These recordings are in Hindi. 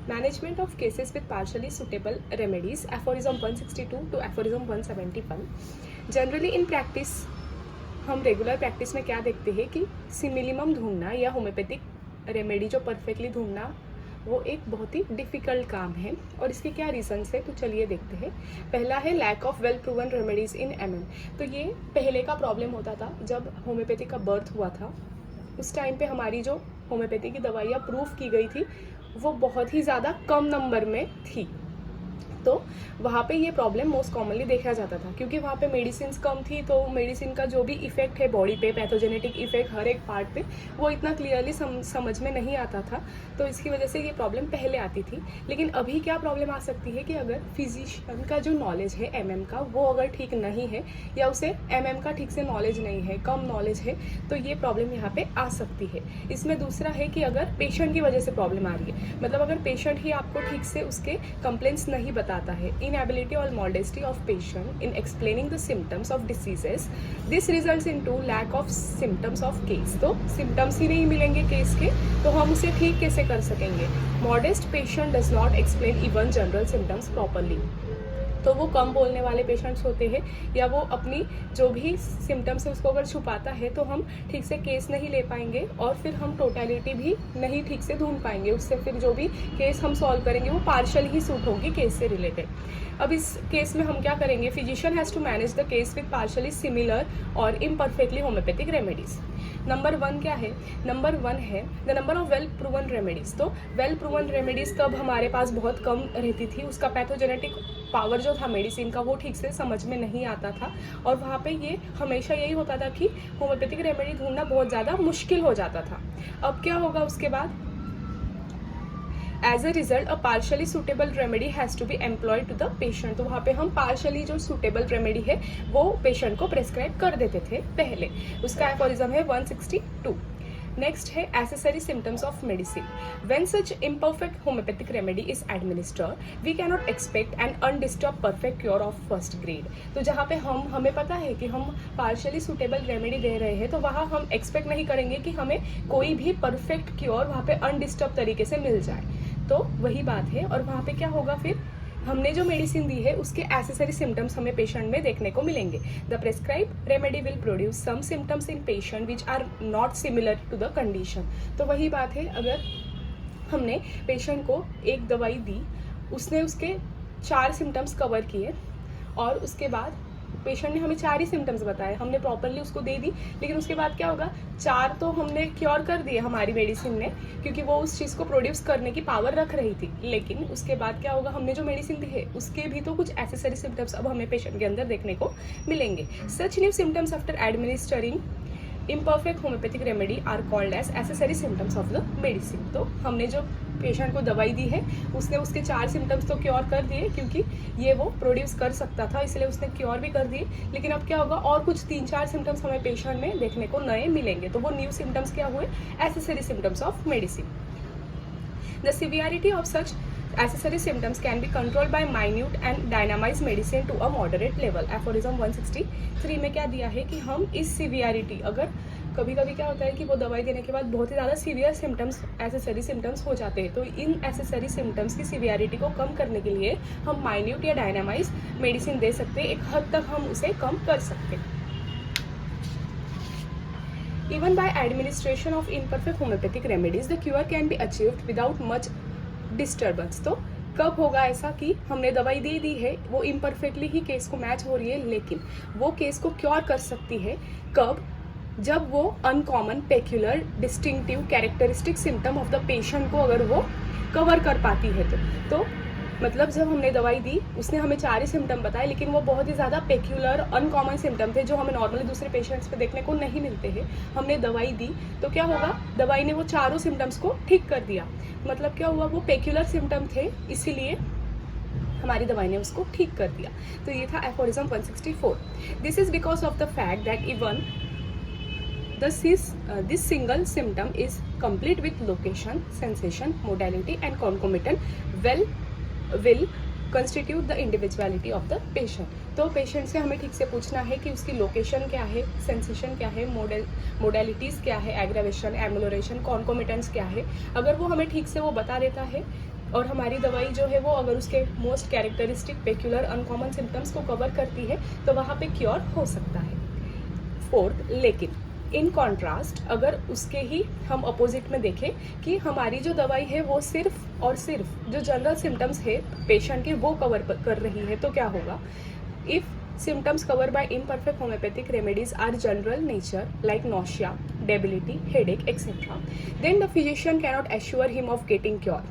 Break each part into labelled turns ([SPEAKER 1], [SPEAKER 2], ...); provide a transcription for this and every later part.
[SPEAKER 1] Management of cases with partially suitable remedies, aphorism 162 to aphorism 171। Generally in practice हम रेगुलर प्रैक्टिस में क्या देखते हैं कि सिमिलिमम ढूंढना या होम्योपैथिक रेमेडी जो परफेक्टली ढूंढना वो एक बहुत ही डिफ़िकल्ट काम है। और इसके क्या रीजंस है तो चलिए देखते हैं। पहला है lack of well proven remedies in MM. तो ये पहले का प्रॉब्लम होता था जब होम्योपैथी का बर्थ हुआ था। उस टाइम पे हमारी जो होम्योपैथी की दवाइयाँ प्रूव की गई थी वो बहुत ही ज़्यादा कम नंबर में थी। तो वहाँ पे ये प्रॉब्लम मोस्ट कॉमनली देखा जाता था क्योंकि वहाँ पे मेडिसिन कम थी। तो मेडिसिन का जो भी इफेक्ट है बॉडी पे, पैथोजेनेटिक इफेक्ट हर एक पार्ट पे, वो इतना क्लियरली समझ में नहीं आता था। तो इसकी वजह से ये प्रॉब्लम पहले आती थी। लेकिन अभी क्या प्रॉब्लम आ सकती है कि अगर फिजिशियन का जो नॉलेज है एमएम का वो अगर ठीक नहीं है या उसे एमएम का ठीक से नॉलेज नहीं है, कम नॉलेज है, तो ये प्रॉब्लम यहाँ पे आ सकती है। इसमें दूसरा है कि अगर पेशेंट की वजह से प्रॉब्लम आ रही है, मतलब अगर पेशेंट ही आपको ठीक से उसके कंप्लेंट्स नहीं बताता है, inability or modesty of patient in explaining the symptoms of diseases, this results into lack of symptoms of case। तो symptoms ही नहीं मिलेंगे केस के तो हम उसे ठीक कैसे कर सकेंगे। modest patient does not explain even general symptoms properly। तो वो कम बोलने वाले पेशेंट्स होते हैं या वो अपनी जो भी सिम्टम्स है उसको अगर छुपाता है तो हम ठीक से केस नहीं ले पाएंगे और फिर हम टोटलिटी भी नहीं ठीक से ढूंढ पाएंगे। उससे फिर जो भी केस हम सॉल्व करेंगे वो पार्शियल ही सूट होगी केस से रिलेटेड। अब इस केस में हम क्या करेंगे, physician has to manage the case with partially similar और इम्परफेक्टली होम्योपैथिक रेमेडीज। नंबर 1 क्या है, नंबर 1 है the number of well proven remedies. तो वेल प्रूवन रेमेडीज तब हमारे पास बहुत कम रहती थी, उसका पैथोजेनेटिक पावर जो था मेडिसिन का वो ठीक से समझ में नहीं आता था और वहाँ पे ये हमेशा यही होता था कि होम्योपैथिक रेमेडी ढूंढना बहुत ज़्यादा मुश्किल हो जाता था। अब क्या होगा उसके बाद, as a result a partially suitable remedy has to be employed to the patient. तो वहाँ पे हम पार्शली जो सुटेबल रेमेडी है वो पेशेंट को प्रेस्क्राइब कर देते थे पहले। उसका एफोरिज्म है 162। नेक्स्ट है accessory symptoms of medicine. When such imperfect homoeopathic remedy is administered we cannot expect an undisturb perfect cure of first grade. तो जहाँ पे हमें पता है कि हम पार्शियली सुटेबल रेमेडी दे रहे हैं तो वहाँ हम एक्सपेक्ट नहीं करेंगे कि हमें कोई भी परफेक्ट क्योर वहाँ पे अनडिस्टर्ब तरीके से मिल जाए। तो वही बात है। और वहाँ पे क्या होगा, फिर हमने जो मेडिसिन दी है उसके एसेसरी सिम्टम्स हमें पेशेंट में देखने को मिलेंगे। The prescribe remedy will produce some symptoms in patient which are not similar to the condition. तो वही बात है, अगर हमने पेशेंट को एक दवाई दी, उसने उसके 4 सिम्टम्स कवर किए और उसके बाद पेशेंट ने हमें 4 ही सिम्टम्स बताए, हमने प्रॉपरली उसको दे दी, लेकिन उसके बाद क्या होगा, 4 तो हमने क्योर कर दिए हमारी मेडिसिन ने क्योंकि वो उस चीज़ को प्रोड्यूस करने की पावर रख रही थी। लेकिन उसके बाद क्या होगा, हमने जो मेडिसिन दी है उसके भी तो कुछ एसेसरी सिम्टम्स अब हमें पेशेंट के अंदर देखने को मिलेंगे। Such new symptoms after administering imperfect homoeopathic remedy are called as accessory symptoms of the medicine. तो हमने जो पेशेंट को दवाई दी है उसने उसके 4 सिम्टम्स तो क्योर कर दिए क्योंकि ये वो प्रोड्यूस कर सकता था, इसलिए उसने क्योर भी कर दिए। लेकिन अब क्या होगा, और कुछ 3-4 सिम्टम्स हमें पेशेंट में देखने को नए मिलेंगे। तो वो न्यू सिम्टम्स क्या हुए, accessory symptoms of medicine. The severity of such accessory symptoms can be controlled by minute and dynamized medicine to a moderate level। Aphorism 163 में क्या दिया है कि हम इस सिवियरिटी, अगर कभी कभी क्या होता है कि वो दवाई देने के बाद बहुत ही ज़्यादा सीवियर सिम्टम्स, एसेसरी सिम्टम्स हो जाते हैं, तो इन एसेसरी सिम्टम्स की सिवियरिटी को कम करने के लिए हम माइन्यूट या डायनामाइज मेडिसिन दे सकते हैं, एक हद तक हम उसे कम कर सकते हैं। Even by administration of imperfect homeopathic remedies, the cure can be achieved without much disturbance। तो कब होगा ऐसा कि हमने दवाई दे दी है, वो इम्परफेक्टली ही केस को मैच हो रही है, लेकिन वो केस को क्योर कर सकती है कब, जब वो uncommon, peculiar, distinctive, characteristic symptom of the patient को अगर वो कवर कर पाती है तो मतलब जब हमने दवाई दी उसने हमें 4 ही सिम्टम बताए, लेकिन वो बहुत ही ज़्यादा पेक्यूलर, अनकॉमन सिम्टम थे जो हमें नॉर्मली दूसरे पेशेंट्स पे देखने को नहीं मिलते हैं। हमने दवाई दी तो क्या होगा, दवाई ने वो 4 सिम्टम्स को ठीक कर दिया। मतलब क्या हुआ, वो पेक्यूलर सिम्टम थे इसीलिए हमारी दवाई ने उसको ठीक कर दिया। तो ये था aphorism 164। This is because of the fact that even this single symptom is complete with location, sensation, modality and concomitant will constitute the individuality of the patient। तो पेशेंट से हमें ठीक से पूछना है कि उसकी लोकेशन क्या है, सेंसेशन क्या है, मोडेलिटीज़ क्या है, एग्रावेशन, एमुलोरेशन, कॉन्कोमिटेंट्स क्या है। अगर वो हमें ठीक से वो बता देता है और हमारी दवाई जो है वो अगर उसके most characteristic peculiar uncommon symptoms को कवर करती है तो वहाँ पे क्योर हो सकता है। फोर्थ, लेकिन इन कॉन्ट्रास्ट अगर उसके ही हम अपोजिट में देखें कि हमारी जो दवाई है वो सिर्फ और सिर्फ जो जनरल सिम्टम्स है पेशेंट के वो कवर कर रही है, तो क्या होगा। If symptoms covered by imperfect homeopathic remedies are general nature like nausea, debility, headache, etc. then the physician cannot assure him of getting cure.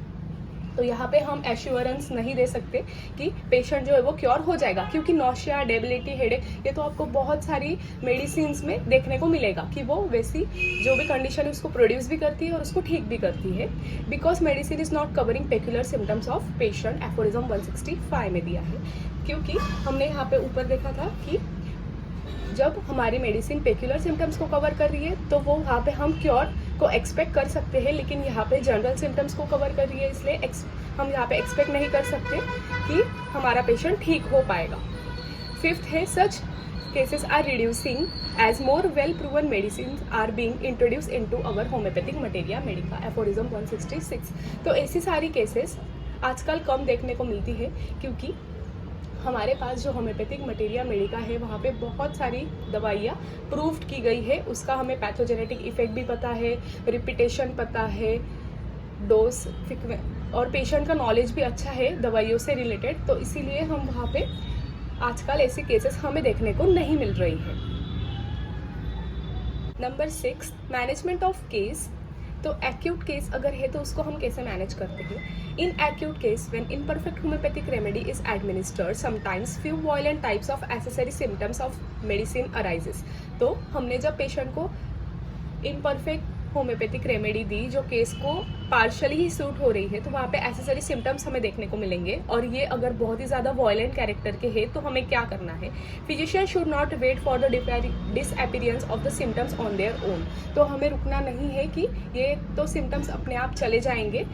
[SPEAKER 1] तो यहाँ पे हम एश्योरेंस नहीं दे सकते कि पेशेंट जो है वो क्योर हो जाएगा, क्योंकि नॉशिया, डेबिलिटी, हेडेक ये तो आपको बहुत सारी मेडिसिन में देखने को मिलेगा कि वो वैसी जो भी कंडीशन है उसको प्रोड्यूस भी करती है और उसको ठीक भी करती है। Because medicine is not covering peculiar symptoms of patient, aphorism 165 में दिया है। क्योंकि हमने यहाँ पे ऊपर देखा था कि जब हमारी मेडिसिन पेक्यूलर सिम्टम्स को कवर कर रही है तो वो वहाँ पे हम क्योर को एक्सपेक्ट कर सकते हैं, लेकिन यहाँ पे जनरल सिम्टम्स को कवर कर रही है, इसलिए हम यहाँ पे एक्सपेक्ट नहीं कर सकते कि हमारा पेशेंट ठीक हो पाएगा। फिफ्थ है, सच cases are reducing as more well proven medicines are being introduced into our homeopathic materia medica, aphorism 166। तो ऐसी सारी केसेस आजकल कम देखने को मिलती है, क्योंकि हमारे पास जो होम्योपैथिक मटेरिया मेडिका है वहाँ पे बहुत सारी दवाइयाँ प्रूव्ड की गई है, उसका हमें पैथोजेनेटिक इफेक्ट भी पता है, रिपीटेशन पता है, डोज और पेशेंट का नॉलेज भी अच्छा है दवाइयों से रिलेटेड, तो इसीलिए हम वहाँ पे आजकल ऐसी केसेस हमें देखने को नहीं मिल रही है। Number 6, management of case. तो एक्यूट केस अगर है तो उसको हम कैसे मैनेज करते हैं। In acute case when imperfect homoeopathic remedy is administered sometimes few violent types of accessory symptoms of medicine arises. तो हमने जब पेशेंट को इम्परफेक्ट होम्योपैथिक रेमेडी दी जो केस को पार्शली ही सूट हो रही है, तो वहाँ पे एसेसरी सिम्टम्स हमें देखने को मिलेंगे, और ये अगर बहुत ही ज़्यादा वायलेंट कैरेक्टर के हैं तो हमें क्या करना है। Physician should not wait for the disappearance of the symptoms on their own. तो हमें रुकना नहीं है कि ये तो सिम्टम्स अपने आप चले जाएंगे,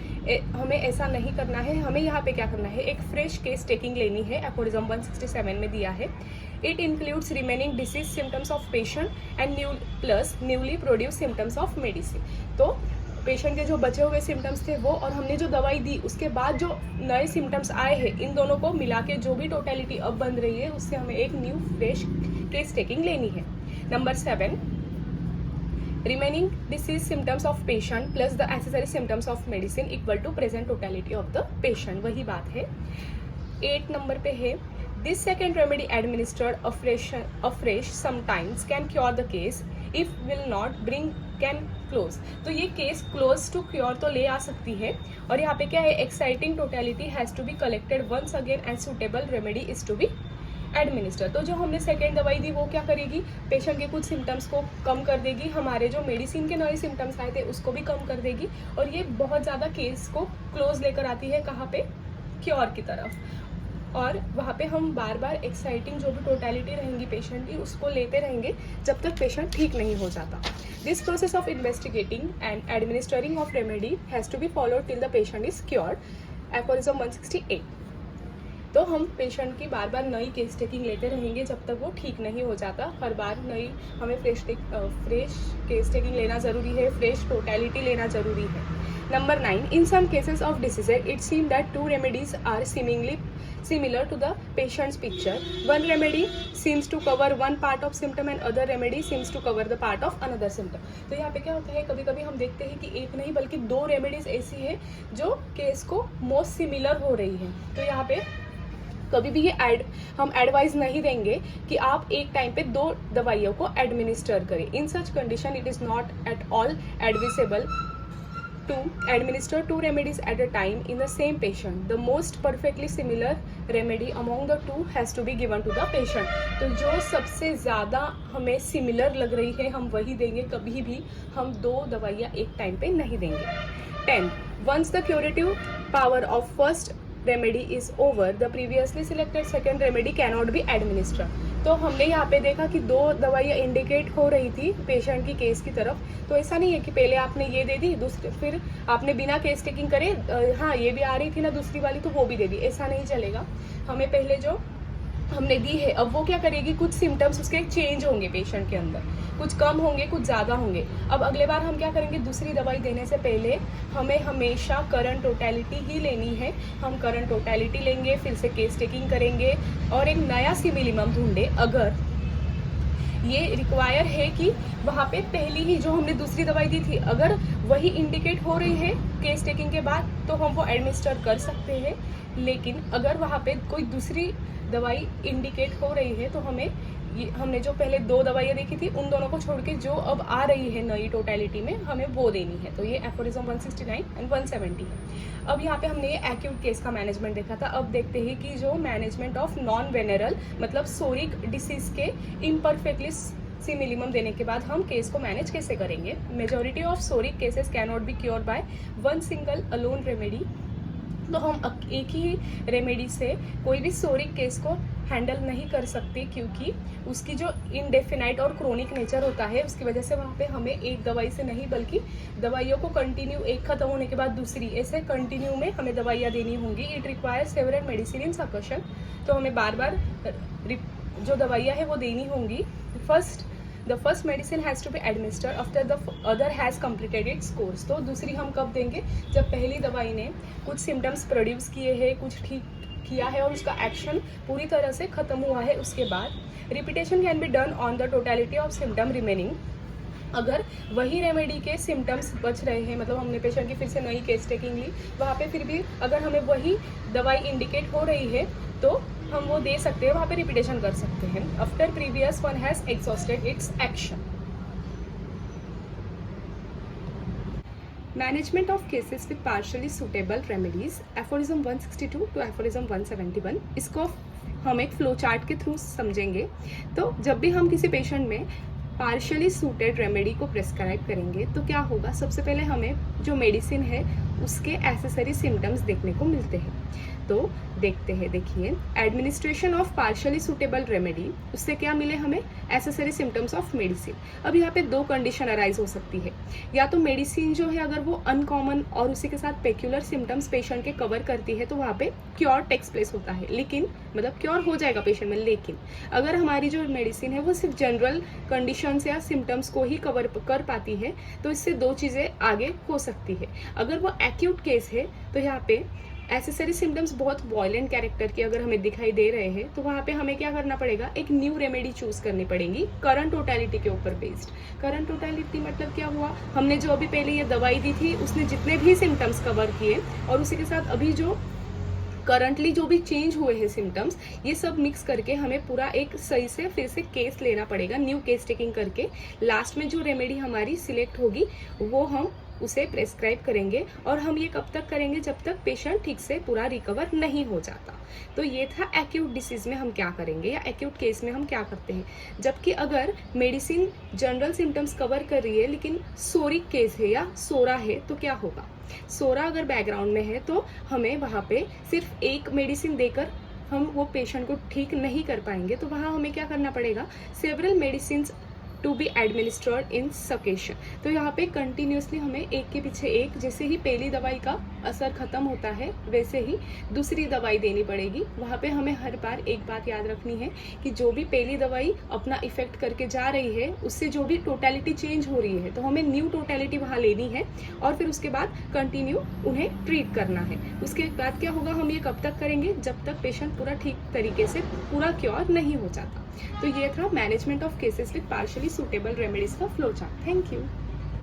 [SPEAKER 1] हमें ऐसा नहीं करना है। हमें यहाँ पे क्या करना है, एक फ्रेश केस टेकिंग लेनी है, एफोरिज्म 167 में दिया है। It includes remaining disease symptoms of patient and newly produced symptoms of medicine। तो पेशेंट के जो बचे हुए सिम्टम्स थे वो, और हमने जो दवाई दी उसके बाद जो नए सिम्टम्स आए हैं, इन दोनों को मिला के जो भी टोटलिटी अब बन रही है उससे हमें एक न्यू फ्रेश केस टेकिंग लेनी है। Number 7, remaining disease symptoms of patient plus the accessory symptoms of medicine equal to present totality of the patient, वही बात है। 8 नंबर पे है, this second remedy administered afresh sometimes can cure the case, if will not bring can close। तो ये केस क्लोज टू क्योर तो ले आ सकती है, और यहाँ पे क्या है, exciting totality has to be collected once again and suitable remedy is to be administer. तो जो हमने सेकेंड दवाई दी वो क्या करेगी, पेशेंट के कुछ सिम्टम्स को कम कर देगी, हमारे जो मेडिसिन के नए सिम्टम्स आए थे उसको भी कम कर देगी, और ये बहुत ज़्यादा केस को क्लोज लेकर आती है कहाँ पे, क्योर की तरफ। और वहाँ पे हम बार बार एक्साइटिंग जो भी टोटलिटी रहेंगी पेशेंट की उसको लेते रहेंगे जब तक पेशेंट ठीक नहीं हो जाता। This process of investigating and administering of remedy has to be followed till the patient is cured, aphorism 168। तो हम पेशेंट की बार बार नई केस टेकिंग लेते रहेंगे जब तक वो ठीक नहीं हो जाता। हर बार नई हमें फ्रेश केस टेकिंग लेना ज़रूरी है, फ्रेश टोटलिटी लेना ज़रूरी है। Number 9, in some cases of disease it seems that two remedies are seemingly similar to the patient's picture. One remedy seems to cover one part of symptom and other remedy seems to cover the part of another symptom। तो यहाँ पे क्या होता है, कभी कभी हम देखते हैं कि एक नहीं बल्कि 2 रेमेडीज ऐसी है जो केस को मोस्ट सिमिलर हो रही है। तो यहाँ पे कभी भी ये हम एडवाइस नहीं देंगे कि आप एक टाइम पे 2 दवाइयों को एडमिनिस्टर करें। In such condition it is not at all advisable to administer 2 remedies at a time in the same patient. The most perfectly similar remedy among the 2 has to be given to the patient। तो जो सबसे ज़्यादा हमें सिमिलर लग रही है हम वही देंगे, कभी भी हम 2 दवाइयाँ एक टाइम पे नहीं देंगे। 10, once the curative power of first remedy is over, the previously selected second remedy cannot be administered। तो हमने यहाँ पे देखा कि 2 दवाइयाँ इंडिकेट हो रही थी पेशेंट की केस की तरफ। तो ऐसा नहीं है कि पहले आपने ये दे दी, दूसरे फिर आपने बिना केस टेकिंग करे हाँ ये भी आ रही थी ना दूसरी वाली तो वो भी दे दी, ऐसा नहीं चलेगा। हमें पहले जो हमने दी है, अब वो क्या करेगी, कुछ सिम्टम्स उसके चेंज होंगे पेशेंट के अंदर, कुछ कम होंगे, कुछ ज़्यादा होंगे। अब अगले बार हम क्या करेंगे, दूसरी दवाई देने से पहले हमें हमेशा करंट टोटलिटी ही लेनी है। हम करंट टोटलिटी लेंगे, फिर से केस टेकिंग करेंगे और एक नया सिमिलिमम ढूंढे। अगर ये रिक्वायर है कि वहाँ पे पहली ही जो हमने दूसरी दवाई दी थी, अगर वही इंडिकेट हो रही है केस टेकिंग के बाद, तो हम वो एडमिनिस्टर कर सकते हैं। लेकिन अगर वहाँ पे कोई दूसरी दवाई इंडिकेट हो रही है तो हमने जो पहले 2 दवाइयाँ देखी थी उन दोनों को छोड़ के जो अब आ रही है नई टोटलिटी में, हमें वो देनी है। तो ये एफोरिज्म 169 एंड 170 है। अब यहाँ पे हमने ये एक्यूट केस का मैनेजमेंट देखा था। अब देखते हैं कि जो मैनेजमेंट ऑफ नॉन वेनरल मतलब सोरिक डिसीज के इम्परफेक्टली सिमिलिमम देने के बाद हम केस को मैनेज कैसे करेंगे। Majority of सोरिक cases can not be cure by one single alone remedy. तो हम एक ही रेमेडी से कोई भी सोरिक केस को हैंडल नहीं कर सकते, क्योंकि उसकी जो इनडेफिनाइट और क्रोनिक नेचर होता है उसकी वजह से वहाँ पे हमें एक दवाई से नहीं बल्कि दवाइयों को कंटिन्यू, एक खत्म होने के बाद दूसरी, ऐसे कंटिन्यू में हमें दवाइयाँ देनी होंगी। It requires several medicine in succession. तो हमें बार बार जो दवाइयाँ है वो देनी होंगी। The first medicine has to be administered after the other has completed its course. तो दूसरी हम कब देंगे, जब पहली दवाई ने कुछ सिम्टम्स प्रोड्यूस किए हैं, कुछ ठीक किया है और उसका एक्शन पूरी तरह से खत्म हुआ है, उसके बाद। Repetition can be done on the totality of symptom remaining. अगर वही रेमेडी के सिम्टम्स बच रहे हैं, मतलब हमने पेशेंट की फिर से नई केस टेकिंग ली, वहाँ पे फिर भी अगर हमें वही दवाई इंडिकेट हो रही है तो हम वो दे सकते हैं, वहाँ पे रिपीटेशन कर सकते हैं। After previous one has exhausted its action. Management of cases with partially suitable remedies, aphorism 162 to aphorism 171। इसको हम एक फ्लो चार्ट के थ्रू समझेंगे। तो जब भी हम किसी पेशेंट में पार्शियली सूटेड रेमेडी को प्रेस्क्राइब करेंगे तो क्या होगा, सबसे पहले हमें जो मेडिसिन है उसके एसेसरी सिम्टम्स देखने को मिलते हैं। तो देखते हैं, देखिए, administration of partially suitable remedy, उससे क्या मिले हमें, एसेसरी सिम्टम्स ऑफ मेडिसिन। अब यहाँ पे 2 कंडीशन अराइज हो सकती है, या तो मेडिसिन जो है अगर वो अनकॉमन और उसी के साथ पेक्यूलर सिम्टम्स पेशेंट के कवर करती है तो वहाँ पे क्योर टेक्स प्लेस होता है, लेकिन मतलब क्योर हो जाएगा पेशेंट में। लेकिन अगर हमारी जो मेडिसिन है वो सिर्फ जनरल कंडीशंस या सिम्टम्स को ही कवर कर पाती है तो इससे 2 चीज़ें आगे हो सकती है। अगर वो एक्यूट केस है तो यहाँ पे एसेसरी सिम्टम्स बहुत वॉयलेंट कैरेक्टर के अगर हमें दिखाई दे रहे हैं तो वहाँ पे हमें क्या करना पड़ेगा, एक न्यू रेमेडी चूज करनी पड़ेगी करंट टोटलिटी के ऊपर बेस्ड। करंट टोटलिटी मतलब क्या हुआ, हमने जो अभी पहले ये दवाई दी थी उसने जितने भी सिम्टम्स कवर किए और उसी के साथ अभी जो करंटली जो भी चेंज हुए हैं सिम्टम्स, ये सब मिक्स करके हमें पूरा एक सही से फिर से केस लेना पड़ेगा, न्यू केस टेकिंग करके। लास्ट में जो रेमेडी हमारी सिलेक्ट होगी वो हम उसे प्रेस्क्राइब करेंगे और हम ये कब तक करेंगे, जब तक पेशेंट ठीक से पूरा रिकवर नहीं हो जाता। तो ये था एक्यूट डिसीज में हम क्या करेंगे या एक्यूट केस में हम क्या करते हैं। जबकि अगर मेडिसिन जनरल सिम्टम्स कवर कर रही है लेकिन सोरिक केस है या सोरा है तो क्या होगा, सोरा अगर बैकग्राउंड में है तो हमें वहाँ पे सिर्फ एक मेडिसिन देकर हम वो पेशेंट को ठीक नहीं कर पाएंगे। तो वहाँ हमें क्या करना पड़ेगा, several medicine to be administered in succession. तो यहाँ पे कंटिन्यूसली हमें एक के पीछे एक, जैसे ही पहली दवाई का असर खत्म होता है वैसे ही दूसरी दवाई देनी पड़ेगी। वहाँ पे हमें हर बार एक बात याद रखनी है कि जो भी पहली दवाई अपना इफेक्ट करके जा रही है उससे जो भी टोटलिटी चेंज हो रही है तो हमें न्यू टोटलिटी वहाँ लेनी है और फिर उसके बाद कंटिन्यू उन्हें ट्रीट करना है। उसके बाद क्या होगा, हम ये कब तक करेंगे, जब तक पेशेंट पूरा ठीक तरीके से पूरा क्योर नहीं हो जाता। तो ये था management of cases with partially suitable remedies का फ्लो चार्ट। Thank you.